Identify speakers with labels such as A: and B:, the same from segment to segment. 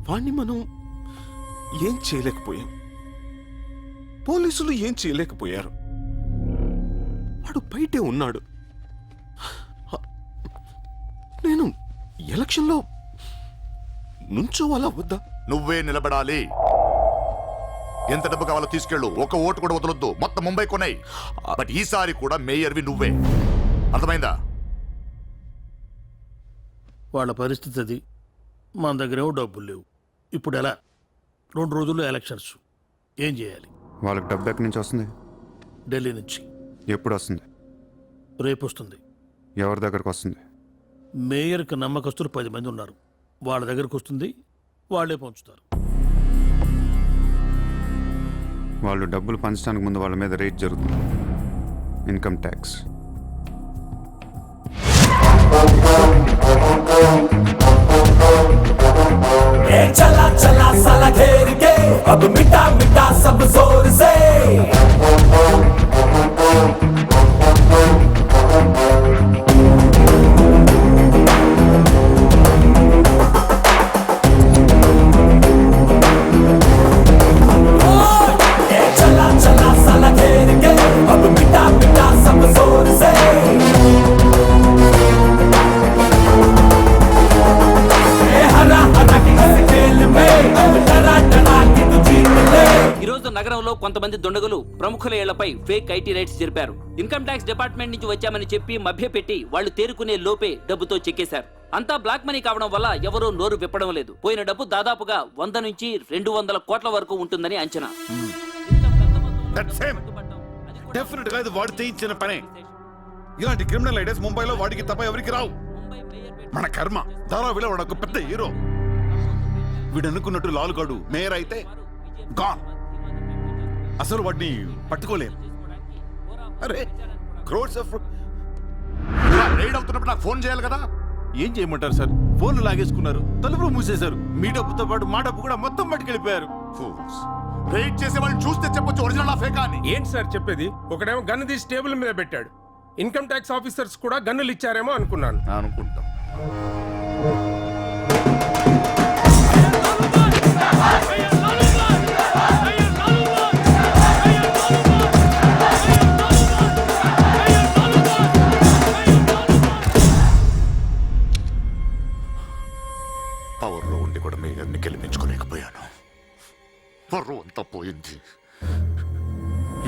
A: వాణ్ణి మనం ఏం చేయలేకపోయాం, పోలీసులు ఏం చేయలేకపోయారు. వాడు బయటే ఉన్నాడు. నేను ఎలక్షన్లో నుంచోవాలా వద్దా?
B: నువ్వే నిలబడాలి. ఎంత డబ్బు కావాలో తీసుకెళ్ళు, ఒక ఓటు కూడా వదలొద్దు, మొత్తం ముంబై కొన్నాయి. బట్ ఈసారి కూడా మేయర్వి నువ్వే, అర్థమైందా?
C: వాళ్ళ పరిస్థితి అది. మన దగ్గరేమో డబ్బులు లేవు. ఇప్పుడు ఎలా? 2 రోజుల్లో ఎలక్షన్స్. ఏం చేయాలి?
D: వాళ్ళకి డబ్బు ఎక్కడి నుంచి వస్తుంది?
C: ఢిల్లీ నుంచి.
D: ఎప్పుడు వస్తుంది?
C: రేపు వస్తుంది.
D: ఎవరి దగ్గరకు వస్తుంది?
C: మేయర్కి నమ్మకస్తులు 10 మంది ఉన్నారు. వాళ్ళ దగ్గరకు వస్తుంది, వాళ్ళే పంచుతారు.
D: వాళ్ళు డబ్బులు పంచడానికి ముందు వాళ్ళ మీద రేట్ జరుగుతుంది, ఇన్కమ్ ట్యాక్స్.
E: चला चला साला घेर के अब मिटा मिटा सब जोर से चला चला साला घेर के अब मिटा मिटा सब जोर से
F: ఈరోజు నగరంలో కొంతమంది దుండగులు ప్రముఖుల ఇళ్లపై ఫేక్ ఐటీ రైట్స్ జరిపారు. ఇన్కమ్ ట్యాక్స్ డిపార్ట్మెంట్ నుంచి వచ్చామని చెప్పి మభ్యపెట్టి వాళ్ళు తేరుకునే లోపే డబ్బుతో చెక్కేశారు. అంతా బ్లాక్ మనీ కావడం వల్ల ఎవరూ నోరు విప్పడం లేదు. పోయిన డబ్బు దాదాపుగా 100 నుంచి 200 కోట్ల వరకు ఉంటుందని అంచనా.
G: డెఫినెట్ గా ఇది వాడు చేయించిన పనే. ఇలాంటి క్రిమినల్ ఐడియాస్ ముంబైలో వాడికి తప్ప ఎవరికి రావు. మన కర్మ ధారావిలో వాడు ఒక పెద్ద హీరో. వీడు అనుకున్నట్టు లాలుగాడు మేయర్ అయితే గాన్. అసలు వాడిని పట్టుకోలేం. అరే క్రోడ్స్ ఆఫ్
B: రైడ్ అవుతున్నప్పుడు నాకు ఫోన్ చేయాలి కదా.
G: ఏం చేయమంటారు సార్? ఫోన్లు లాగేసుకున్నారు, తలుపులు మూసేశారు. మీ డబ్బుతో పాటు మా డబ్బు కూడా మొత్తం పట్టుకెళ్ళిపోయారు.
B: రైడ్ చేసే వాళ్ళని చూస్తే చెప్పొచ్చు ఒరిజినల్ ఫేకా అని.
H: ఏంటి సార్ చెప్పేది? ఒకడేమో గన్ను తీసి టేబుల్ మీద పెట్టాడు. ఇన్కమ్ ట్యాక్స్ ఆఫీసర్స్ కూడా గన్నులు ఇచ్చారేమో అనుకున్నాను.
B: అనుకుంటాం. పవర్లో ఉండి కూడా మేయర్ని గెలిపించుకోలేకపోయాను. పర్రు అంతా పోయింది.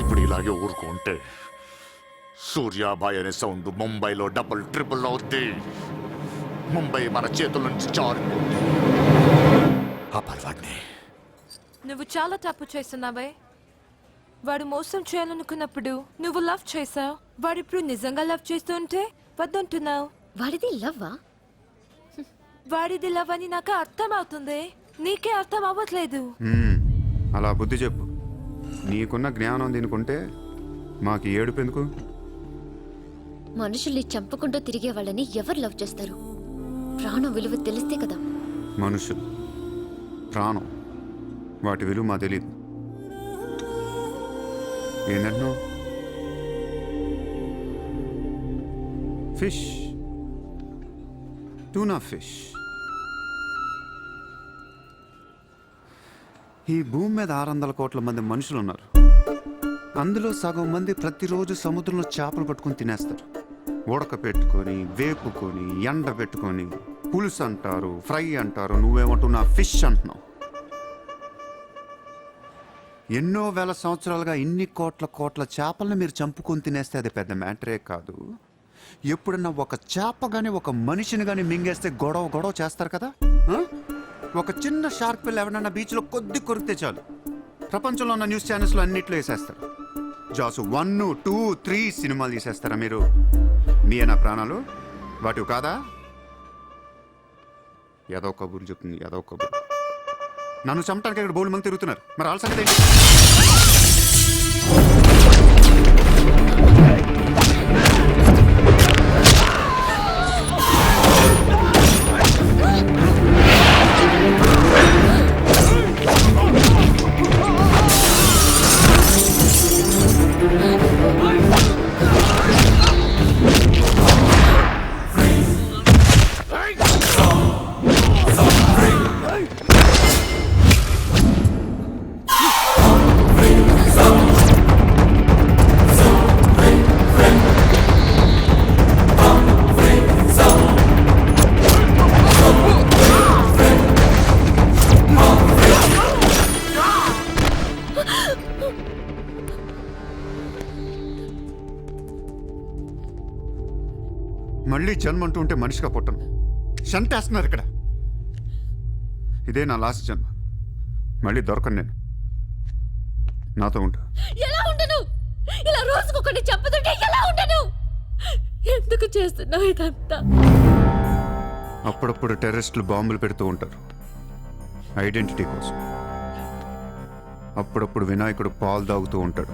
B: ఇప్పుడు ఇలాగే ఊరుకుంటే సూర్యాబాయ్ అనే సౌండ్ ముంబైలో డబుల్ ట్రిపుల్ అవుద్ది. ముంబై మన చేతుల నుంచి జారిపోద్ది. ఆపాలి వాడిని.
I: నువ్వు చాలా తప్పు చేస్తున్నావే. వాడు మోసం చేయాలనుకున్నప్పుడు నువ్వు లవ్ చేసావు. వాడు ఇప్పుడు నిజంగా లవ్ చేస్తుంటే వద్దంటున్నావు.
J: వాడిది లవ్వా?
I: వాడిది లవ్ అని నాకు అర్థం అవుతుంది, నీకే అర్థం అవ్వట్లేదు.
D: అలా బుద్ధి చెప్పు. నీకున్న జ్ఞానం దీనికుంటే మాకు ఏడుపు ఎందుకు?
J: మనుషుల్ని చంపకుండా తిరిగే వాళ్ళని ఎవరు లవ్ చేస్తారు? ప్రాణం విలువ తెలిస్తే కదా.
D: మనుషులు, ప్రాణం, వాటి విలువ మా తెలీదు. ఏంటంటున్నావు? Fish, tuna fish. ఈ భూమి మీద 600 కోట్ల మంది మనుషులు ఉన్నారు. అందులో సగం మంది ప్రతిరోజు సముద్రంలో చేపలు పట్టుకొని తినేస్తారు. ఉడక పెట్టుకొని, వేపుకొని, ఎండ పెట్టుకొని, పులుసు అంటారు, ఫ్రై అంటారు. నువ్వేమంటున్నా ఫిష్ అంటున్నావు. ఎన్నో వేల సంవత్సరాలుగా ఇన్ని కోట్ల చేపలను మీరు చంపుకొని తినేస్తే అది పెద్ద మ్యాటరే కాదు. ఎప్పుడన్నా ఒక చేప కానీ ఒక మనిషిని కానీ మింగేస్తే గొడవ చేస్తారు కదా. ఒక చిన్న షార్క్ పిల్ల ఎవరన్నా బీచ్లో కొద్ది కొరికితే చాలు, ప్రపంచంలో ఉన్న న్యూస్ ఛానల్స్లో అన్నిట్లో వేసేస్తారు. జాసు 1, 2, 3 సినిమాలు తీసేస్తారా మీరు? మీ నా ప్రాణాలు వాటివి కాదా? ఏదో కబుర్లు చెప్తుంది, ఏదో కబుర్లు. నన్ను చంపడానికి ఇక్కడ బోల్డ్ మంది తిరుగుతున్నారు. మరి వాళ్ళ సంగతి ఏంటి? జన్మ అంటూ ఉంటే మనిషిగా పుట్టను. షంటేస్తున్నారు ఇక్కడ. ఇదే నా లాస్ట్ జన్మ. మళ్ళీ దొరకను నేను. నాతో ఉంటా.
J: ఎలా ఉండను? ఇలా రోజుకొకటి చెప్పుతుంటే ఎలా ఉండను? ఎందుకు చేస్తున్నావు ఇదంతా?
D: అప్పుడప్పుడు టెర్రరిస్టులు బాంబులు పెడుతూ ఉంటారు ఐడెంటిటీ కోసం. అప్పుడప్పుడు వినాయకుడు పాలు తాగుతూ ఉంటాడు,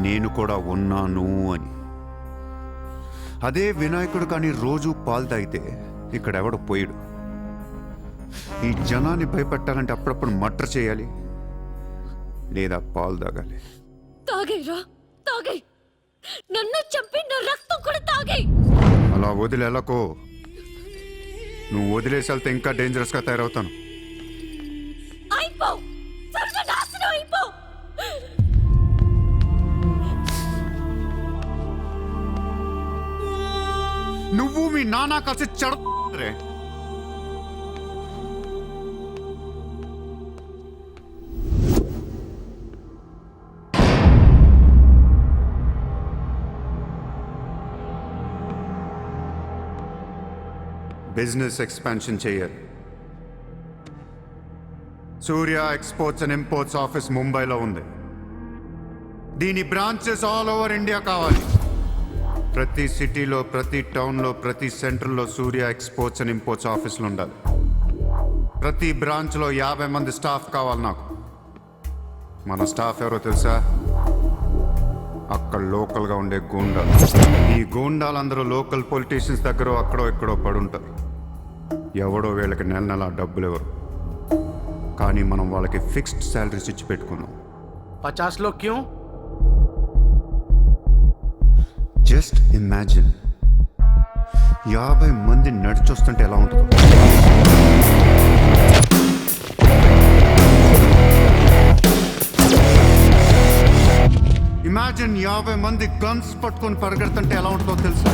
D: నేను కూడా ఉన్నాను అని. అదే వినాయకుడు కానీ రోజు పాలు తాగితే ఇక్కడ ఎవడు పోయాడు. ఈ జనాన్ని భయపెట్టాలంటే అప్పుడప్పుడు మర్డర్ చేయాలి, లేదా పాలు తాగాలి.
J: తాగేరా, తాగే. నన్ను చంపి నా రక్తం కూడా తాగే.
D: అలా వదిలేలకో. నువ్వు వదిలేసి వెళ్తే ఇంకా డేంజరస్గా తయారవుతాను.
J: అయిపో, సర్వనాశనం అయిపో.
D: నువ్వు మీ నాన్న కలిసి చెడరే. బిజినెస్ ఎక్స్పాన్షన్ చేయాలి. సూర్య ఎక్స్పోర్ట్స్ అండ్ ఇంపోర్ట్స్ ఆఫీస్ ముంబైలో ఉంది. దీని బ్రాంచెస్ ఆల్ ఓవర్ ఇండియా కావాలి. ప్రతి సిటీలో, ప్రతి టౌన్లో, ప్రతి సెంటర్లో సూర్య ఎక్స్పోర్ట్స్ అండ్ ఇంపోర్ట్స్ ఆఫీసులు ఉండాలి. ప్రతి బ్రాంచ్లో 50 మంది స్టాఫ్ కావాలి నాకు. మన స్టాఫ్ ఎవరో తెలుసా? అక్కడ లోకల్గా ఉండే గూండాలు. ఈ గూండాలందరూ లోకల్ పొలిటీషియన్స్ దగ్గర అక్కడో ఇక్కడో పడుంటారు. ఎవడో వీళ్ళకి నెల నెల డబ్బులు ఎవరు, కానీ మనం వాళ్ళకి ఫిక్స్డ్ శాలరీస్ ఇచ్చి పెట్టుకున్నాం.
C: 50 లో క్యూ?
D: జస్ట్ ఇమాజిన్ 50 మంది నడిచొస్తుంటే ఎలా ఉంటుందో. ఇమాజిన్ 50 మంది గన్స్ పట్టుకొని పరిగెడుతుంటే ఎలా ఉంటుందో తెలుసా?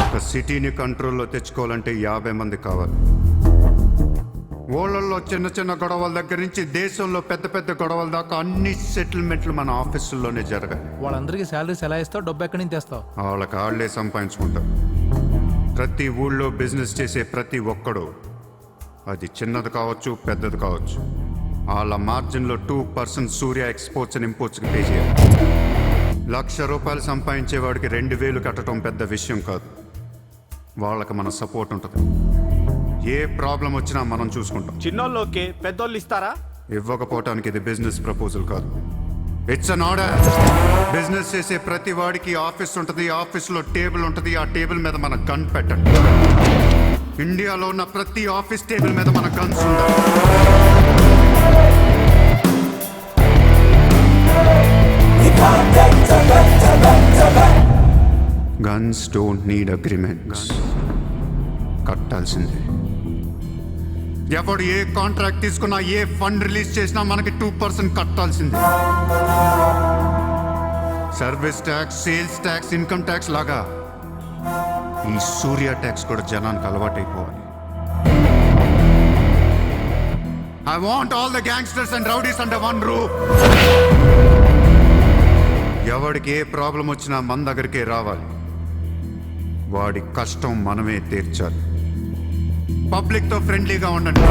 D: ఒక సిటీని కంట్రోల్లో తెచ్చుకోవాలంటే 50 మంది కావాలి. ఊళ్ళల్లో చిన్న చిన్న గొడవల దగ్గర నుంచి దేశంలో పెద్ద పెద్ద గొడవల దాకా అన్ని సెటిల్మెంట్లు మన ఆఫీసుల్లోనే జరగాలి.
A: వాళ్ళందరికీ శాలరీస్ ఎలా ఇస్తావు? డబ్బు ఎక్కడి నుంచి తెస్తావు?
D: వాళ్ళకి వాళ్ళే సంపాదించుకుంటారు. ప్రతి ఊళ్ళో బిజినెస్ చేసే ప్రతి ఒక్కడు, అది చిన్నది కావచ్చు పెద్దది కావచ్చు, వాళ్ళ మార్జిన్లో 2% సూర్య ఎక్స్పోర్ట్స్ అండ్ ఇంపోర్ట్స్కి పే చేయాలి. ₹1,00,000 సంపాదించేవాడికి 2,000 కట్టడం పెద్ద విషయం కాదు. వాళ్ళకి మన సపోర్ట్ ఉంటుంది. ఏ ప్రాబ్లం వచ్చినా మనం చూసుకుంటాం.
A: చిన్నోళ్ళు ఓకే, పెద్దోళ్ళు ఇస్తారా?
D: ఇవ్వకపోవటానికి ఇది బిజినెస్ ప్రపోజల్ కాదు, ఇట్స్ అన్ ఆర్డర్. బిజినెస్ చేసే ప్రతి వాడికి ఆఫీస్ ఉంటుంది, ఆఫీస్లో టేబుల్ ఉంటుంది. ఆ టేబుల్ మీద మన గన్ పెట్టండి. ఇండియాలో ఉన్న ప్రతి ఆఫీస్ టేబుల్ మీద మన గన్స్ ఉండాలి. Guns don't need agreements. కట్టాల్సిందే. ఎవడు ఏ కాంట్రాక్ట్ తీసుకున్నా, ఏ ఫండ్ రిలీజ్ చేసినా మనకి 2% కట్టాల్సిందే. Service tax, sales tax, income tax లాగా ఈ సూర్య ట్యాక్స్ కూడా జనానికి అలవాటైపోవాలి. I want all the gangsters and rowdies under one roof. ఎవడికి ఏ ప్రాబ్లం వచ్చినా మన దగ్గరికే రావాలి. వాడి కష్టం మనమే తీర్చాలి. పబ్లిక్తో ఫ్రెండ్లీగా ఉండండి.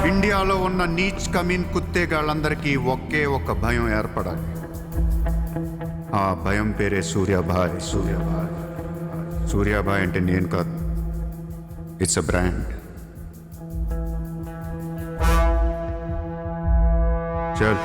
D: ఇండియాలో ఉన్న నీచ్ కమీన్ కుత్తేగాళ్ళందరికీ ఒకే ఒక భయం ఏర్పడాలి. ఆ భయం పేరే సూర్యాభాయ్. సూర్యాభాయ్. సూర్యాభాయ్ అంటే నేను కాదు, ఇట్స్ అ బ్రాండ్. చల్.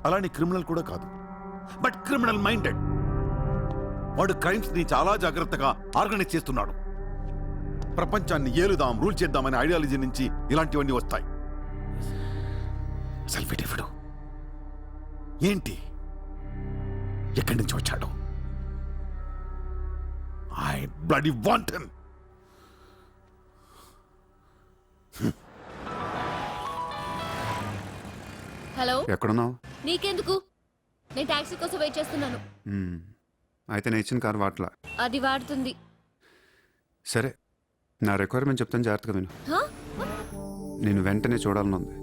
G: అలానే క్రిమినల్ కూడా కాదు, బట్ క్రిమినల్ మైండెడ్. వాడు క్రైమ్స్ ని చాలా జాగ్రత్తగా ఆర్గనైజ్ చేస్తున్నాడు. ప్రపంచాన్ని ఏలుదాం, రూల్ చేద్దామనే ఐడియాలజీ నుంచి ఇలాంటివన్నీ వస్తాయి. సెల్ఫీ డిఫిడు ఏంటి? ఎక్కడి నుంచి వచ్చాడు? I bloody want him.
J: Hello,
D: ఎక్కడున్నావు?
J: నీకెందుకు? నేను టాక్సీ కోసం వెయిట్ చేస్తున్నాను.
D: అయితే నేను ఇచ్చిన కారు వాట్లా.
J: అది వాడుతుంది.
D: సరే, నా రిక్వైర్మెంట్ చెప్తాను, జాగ్రత్తగా విను.
J: హా?
D: నేను వెంటనే చూడాలని ఉంది,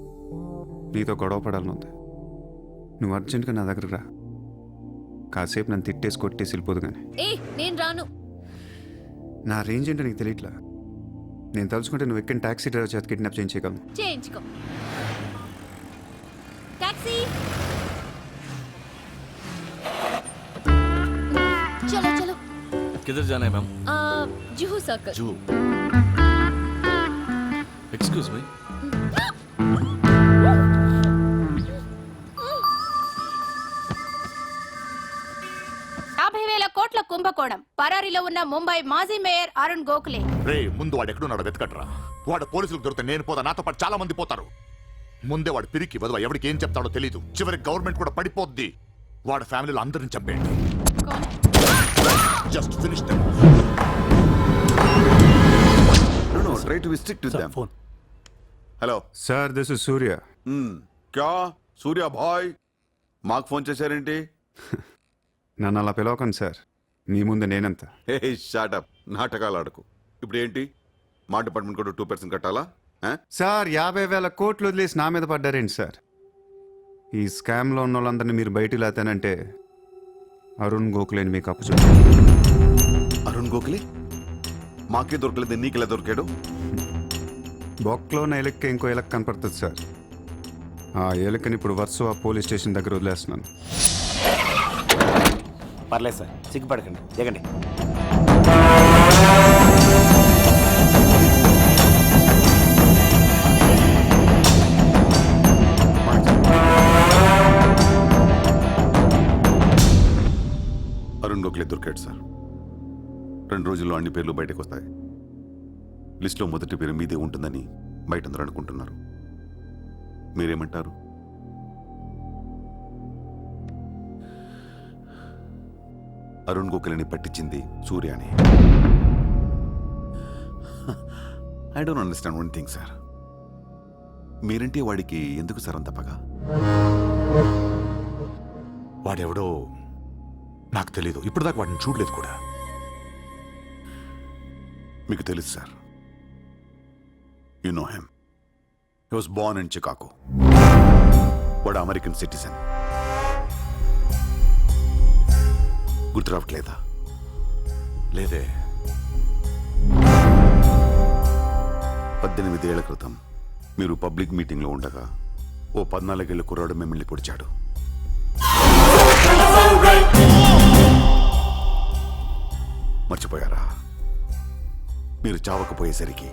D: నీతో గొడవ పడాలని ఉంది. నువ్వు అర్జెంట్గా నా దగ్గరకు రా. కాసేపు నన్ను తిట్టేసి కొట్టేసి వెళ్ళిపోదు కానీ.
J: నేను రాను.
D: నా రేంజ్ ఏంటో నీకు తెలియట్లా. నేను తలుచుకుంటే నువ్వు ఎక్కిన టాక్సీ డ్రైవర్ చేత కిడ్నాప్ చేయించగలను.
J: చేయించుకో. టాక్సీ, చలో చలో.
A: किधर जाना है मैम?
J: जुहू सर्कल.
A: जू एक्सक्यूज मी.
K: 50,000 కోట్ల కుంభకోణం. పరారీలో ఉన్న ముంబై మాజీ మేయర్ అరుణ్ గోఖలే.
B: రే, ముందు వాడు ఎక్కడున్నాడో వెతకట్రా. వాడు పోలీసులకు దొరికితే నేను పోతా, నాతో పాటు చాలా మంది పోతారు. ముందే వాడు పిరికి వదవ, ఎవరికి ఏం చెప్తాడో తెలీదు. చివరికి గవర్నమెంట్ కూడా పడిపోద్ది. వాడు ఫ్యామిలీలో అందరిని చంపేయండి. Just finish them.
G: No, try to be strict with them.
C: Phone.
G: Hello
D: sir, this is Surya.
G: క్యా సూర్య భాయ్, మాకు ఫోన్ చేశారేంటి?
D: నన్ను అలా పిలవకండి సార్, మీ ముందు నేనంత.
G: హే షాటప్, నాటకాలు ఆడకు. ఇప్పుడు ఏంటి, మా డిపార్ట్మెంట్ కూడా 2% కట్టాలా?
D: సార్, 50,000 కోట్లు వదిలేసి నా మీద పడ్డారేంటి సార్? ఈ స్కామ్లో ఉన్న వాళ్ళందరినీ మీరు బయటికి లేతానంటే అరుణ్ గోఖలేని మీకు అప్పు చూడండి.
G: అరుణ్ గోఖలే మాకే దొరకలేదు, నీకెలా దొరికాడు?
D: బొక్కలో ఉన్న ఎలక్కి ఇంకో ఎలక్ కనపడుతుంది సార్. ఆ ఎలకని ఇప్పుడు వర్సోవా పోలీస్ స్టేషన్ దగ్గర వదిలేస్తున్నాను.
A: పర్లేదు సార్, సిగ్గుపడకండి, దిగండి.
G: అరుణ్ గోఖలే దొరికాడు సార్. 2 రోజుల్లో అన్ని పేర్లు బయటకు వస్తాయి. లిస్టులో మొదటి పేరు మీదే ఉంటుందని బయట అందరూ అనుకుంటున్నారు. మీరేమంటారు? అరుణ్ గోఖలేని పట్టించింది సూర్యాని. I don't understand one thing sir. మీరంటే వాడికి ఎందుకు సార్ అంత పగ?
B: వాడెవడో నాకు తెలీదు, ఇప్పుడు దాకా వాడిని చూడలేదు కూడా.
G: మీకు తెలుసు sir. You know him. He was Born in Chicago. వాడు అమెరికన్ సిటిజన్. గుర్తు రావట్లేదా?
B: లేదే.
G: 18 ఏళ్ల క్రితం మీరు పబ్లిక్ మీటింగ్లో ఉండగా ఓ 14 ఏళ్ల కుర్రాడు మిమ్మల్ని పొడిచాడు. మర్చిపోయారా? మీరు చావకపోయేసరికి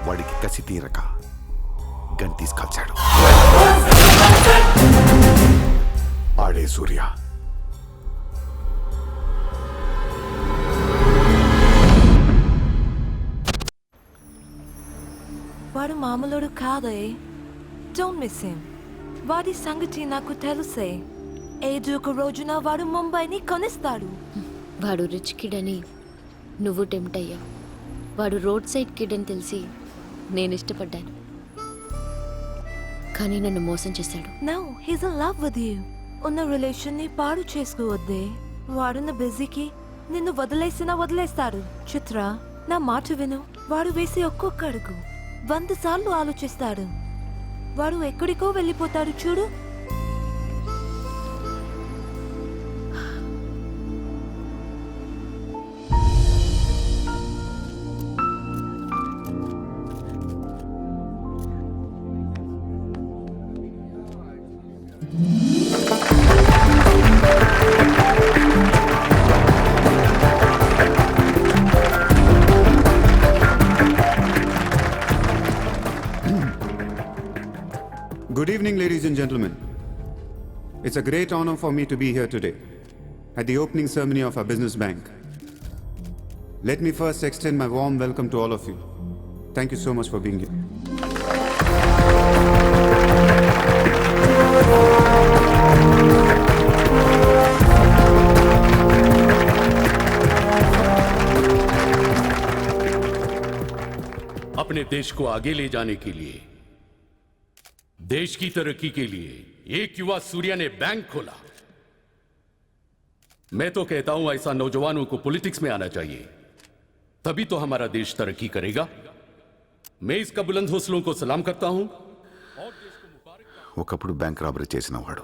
G: వాడికి కసి తీరక గన్ తీసుకొచ్చాడు. ఆడే సూర్య.
I: వాడు మామూలుడు కాదే. Don't miss him. వాడి సంగతి నాకు తెలుసే. ఏదో ఒక రోజున వాడు ముంబైని కొనిస్తాడు.
J: వాడు రిచ్ కిడ్ అని నువ్వు టెంప్ట్ అయ్యా. వాడు రోడ్ సైడ్ కిడ్ అని తెలిసి నేను ఇష్టపడ్డాను, కానీ నన్ను మోసం చేశాడు.
I: No, he's in love with you. ఉన్న రిలేషన్ ని పాడు చేసుకోవద్దే. వాడున్న బిజీకి నిన్ను వదిలేస్తాడు. చిత్ర, నా మాట విను. వాడు వేసి ఒక్కొక్క అడుగు 100 సార్లు ఆలోచిస్తాడు. వాడు ఎక్కడికో వెళ్ళిపోతాడు చూడు.
D: Good evening ladies and gentlemen. It's a great honor for me to be here today at the opening ceremony of our business bank. Let me first extend my warm welcome to all of you. Thank you so much for being here.
L: अपने देश को आगे ले जाने के लिए, देश की तरक्की के लिए एक युवा सूर्या ने बैंक खोला। मैं तो कहता हूं ऐसा नौजवानों को पॉलिटिक्स में आना चाहिए, तभी तो हमारा देश तरक्की करेगा। मैं इसका बुलंद हौसलों को सलाम करता हूं।
G: ఒకప్పుడు బ్యాంక్ రాబరీ చేసిన వాడు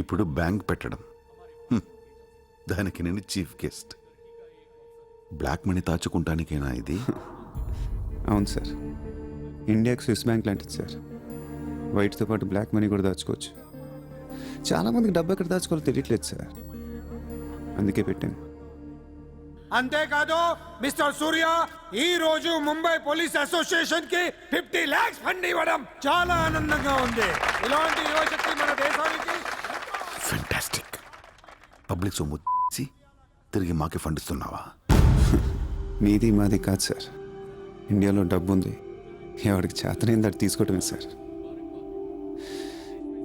G: ఇప్పుడు బ్యాంక్ పెట్టడం, దానికి నేను చీఫ్ గెస్ట్. బ్లాక్ మనీ దాచుకుంటానికేనా ఇది?
D: అవును సార్, ఇండియాకి స్విస్ బ్యాంక్ లాంటిది సార్. వైట్తో పాటు బ్లాక్ మనీ కూడా దాచుకోవచ్చు. చాలామందికి డబ్బు ఎక్కడ దాచుకోవాలో తెలియట్లేదు సార్, అందుకే పెట్టాను.
H: అంతేకాదు మిస్టర్ సూర్య, ఈ రోజు ముంబై పోలీస్ అసోసియేషన్ కి 50 lakhs ఫండ్ ఇవ్వడం చాలా ఆనందంగా ఉంది. ఇలాంటి యువశక్తి మన దేశానికి
G: ఫెంటాస్టిక్. పబ్లిక్ సొమ్ము తిరిగి మాకే ఫండ్ ఇస్తున్నావా?
D: మీది మాది కాదు సార్, ఇండియాలో డబ్బు ఉంది, ఎవరికి చేతనైంది అది తీసుకోవటమే సార్.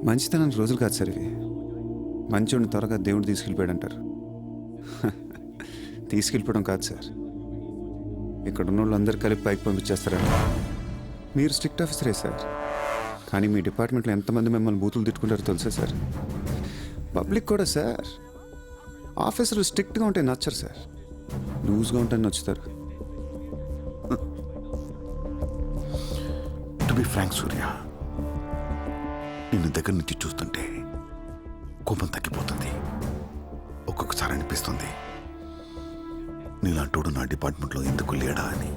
D: మంచితనానికి రోజులు కాదు సార్ ఇవి. మంచోడిని త్వరగా దేవుడు తీసుకెళ్ళిపోయాడు అంటారు. తీసుకెళ్ళిపోవడం కాదు సార్, ఇక్కడ ఉన్న వాళ్ళు అందరు కలిపి పైకి పంపించేస్తారంట. మీరు స్ట్రిక్ట్ ఆఫీసరే సార్, కానీ మీ డిపార్ట్మెంట్లో ఎంతమంది మిమ్మల్ని బూతులు తిట్టుకుంటారో తెలుసా సార్? పబ్లిక్ కూడా సార్, ఆఫీసర్లు స్ట్రిక్ట్గా ఉంటే నచ్చరు సార్, లూజ్గా ఉంటే నచ్చుతారు.
G: టు బి ఫ్రాంక్ సూర్య, నిన్ను దగ్గర నుంచి చూస్తుంటే కోపం తగ్గిపోతుంది. ఒక్కొక్కసారి అనిపిస్తుంది నీలాంటోడు నా డిపార్ట్మెంట్లో ఎందుకు లేడా అని.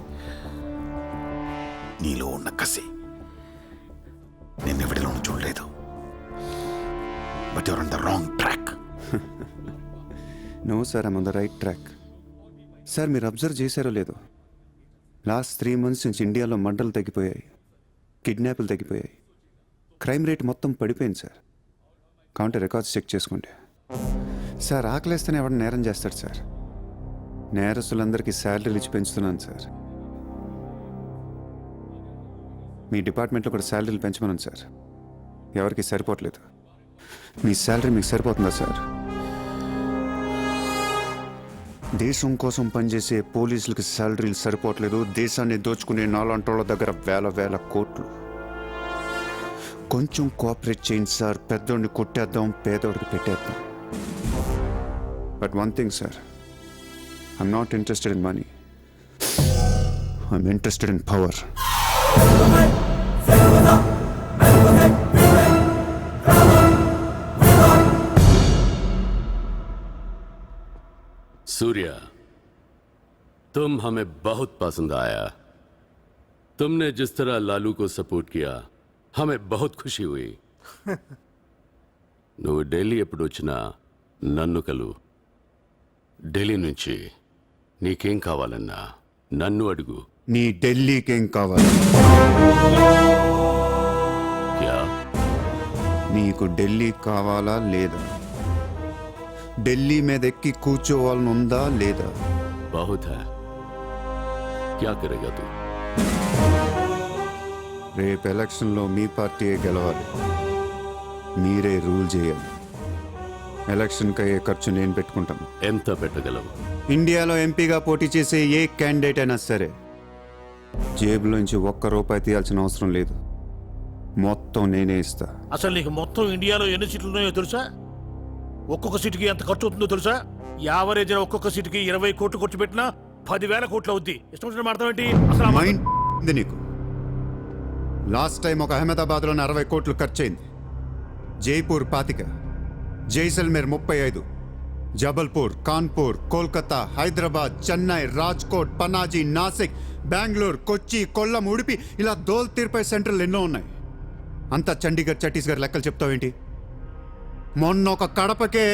G: నీలో ఉన్న కసి నేనెవడిలోనూ చూడలేదు. But your on the wrong track.
D: No sir, I'm on the right track. Sir మీరు అబ్జర్వ్ చేశారో లేదో, లాస్ట్ 3 months నుంచి ఇండియాలో మర్డర్లు తగ్గిపోయాయి, కిడ్నాప్లు తగ్గిపోయాయి, క్రైమ్ రేట్ మొత్తం పడిపోయింది సార్. కావుంటే రికార్డ్స్ చెక్ చేసుకోండి సార్. ఆకలేస్తేనే ఎవడ నేరం చేస్తాడు సార్. నేరస్తులందరికీ శాలరీలు ఇచ్చి పెంచుతున్నాను సార్. మీ డిపార్ట్మెంట్లో కూడా శాలరీలు పెంచమన్నాను సార్, ఎవరికి సరిపోవట్లేదు. మీ శాలరీ మీకు సరిపోతుందా సార్? దేశం కోసం పనిచేసే పోలీసులకి శాలరీలు సరిపోవట్లేదు, దేశాన్ని దోచుకునే నాలాంటోళ్ళ దగ్గర వేల కోట్లు. కొంచెం కోఆపరేట్ చేయండి సార్, పెద్దోడిని కొట్టేద్దాం, పేదోడికి పెట్టేద్దాం. But one thing sir, I'm not interested in money. I'm interested in power.
L: Surya, तुम हमें बहुत पसंद आया। तुमने जिस तरह लालू को सपोर्ट किया हमें बहुत खुशी हुई. నువ్వు ఢిల్లీ ఎప్పుడు వచ్చినా నన్ను కలు. ఢిల్లీ నుంచి నీకేం కావాలన్నా నన్ను అడుగు.
D: నీ ఢిల్లీకేం కావాలి?
L: క్యా?
D: నీకు ఢిల్లీ కావాలా లేదా? ఢిల్లీ మీద ఎక్కి కూర్చోవాలని ఉందా లేదా?
L: बहुत है. क्या करेगा तू?
D: రేపు ఎలక్షన్లో మీ పార్టీయే గెలవాలి, మీరే రూల్ చేయాలి. ఎలక్షన్కి అయ్యే ఖర్చు నేను పెట్టుకుంటాను.
L: ఎంత పెట్టగలవు?
D: ఇండియాలో ఎంపీగా పోటీ చేసే ఏ క్యాండిడేట్ అయినా సరే జేబులోంచి ₹1 తీయాల్సిన అవసరం లేదు, మొత్తం నేనే ఇస్తా.
C: అసలు నీకు మొత్తం ఇండియాలో ఎన్ని సీట్లు ఉన్నాయో తెలుసా? ఒక్కొక్క సీటుకి ఎంత ఖర్చు అవుతుందో తెలుసా? యావరేజ్న ఒక్కొక్క సీటుకి 20 కోట్లు ఖర్చు పెట్టినా 10,000 కోట్లు అవుద్ది. ఇష్టం వచ్చిన మాట్లాడతాం ఏంటి? అసలు
D: మైండ్ ఉంది నీకు? లాస్ట్ టైం ఒక అహ్మదాబాద్లోనే 60 కోట్లు ఖర్చు అయింది, జైపూర్ 25, జైసల్మేర్ 35, జబల్పూర్, కాన్పూర్, కోల్కతా, హైదరాబాద్, చెన్నై, రాజ్కోట్, పనాజీ, నాసిక్, బెంగళూరు, కొచ్చి, కొల్లం, ఉడిపి, ఇలా దోల్ తీర్పై సెంటర్లు ఎన్నో ఉన్నాయి. అంతా చండీగఢ్ ఛత్తీస్గఢ్ లెక్కలు చెప్తావేంటి? మొన్న ఒక కడపకే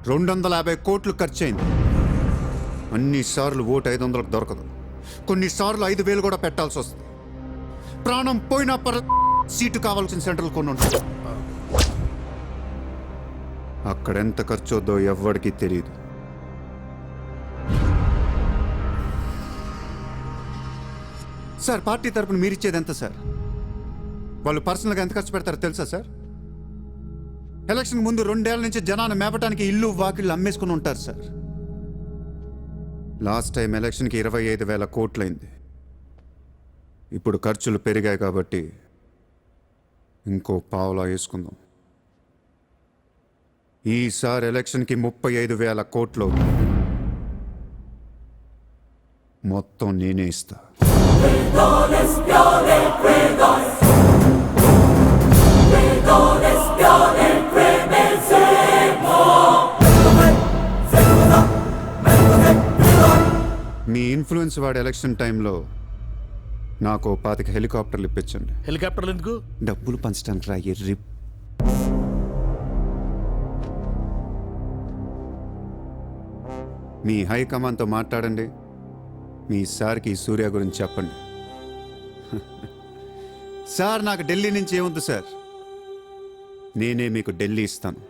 D: 250 కోట్లు ఖర్చు అయింది. అన్నిసార్లు ఓటు 500కు దొరకదు, కొన్నిసార్లు 5,000 కూడా పెట్టాల్సి వస్తుంది. ప్రాణం పోయినా సీటు కావాల్సిన సెంటర్లు కొన్ని ఉంటాయి. అక్కడెంత ఖర్చు అవుద్దో ఎవ్వడికి తెలియదు. సార్ పార్టీ తరపున మీరిచ్చేది ఎంత సార్? వాళ్ళు పర్సనల్గా ఎంత ఖర్చు పెడతారో తెలుసా సార్? ఎలక్షన్ ముందు 2 ఏళ్ల నుంచి జనాన్ని మేపటానికి ఇల్లు వాకిళ్ళు అమ్మేసుకుని ఉంటారు సార్. లాస్ట్ టైం ఎలక్షన్కి 25,000 కోట్లయింది. ఇప్పుడు ఖర్చులు పెరిగాయి కాబట్టి ఇంకో పావులా వేసుకుందాం. ఈసారి ఎలక్షన్కి 35,000 కోట్లు మొత్తం నేనే ఇస్తా. మీ ఇన్ఫ్లుయెన్స్ వాడే ఎలక్షన్ టైంలో నాకు 25 హెలికాప్టర్లు ఇప్పించండి.
C: హెలికాప్టర్లు ఎందుకు?
D: డబ్బులు పంచడానికి రా ఎర్రి. మీ హైకమాండ్తో మాట్లాడండి. మీ సార్కి ఈ సూర్య గురించి చెప్పండి. సార్ నాకు ఢిల్లీ నుంచి ఏముంది సార్, నేనే మీకు ఢిల్లీ ఇస్తాను.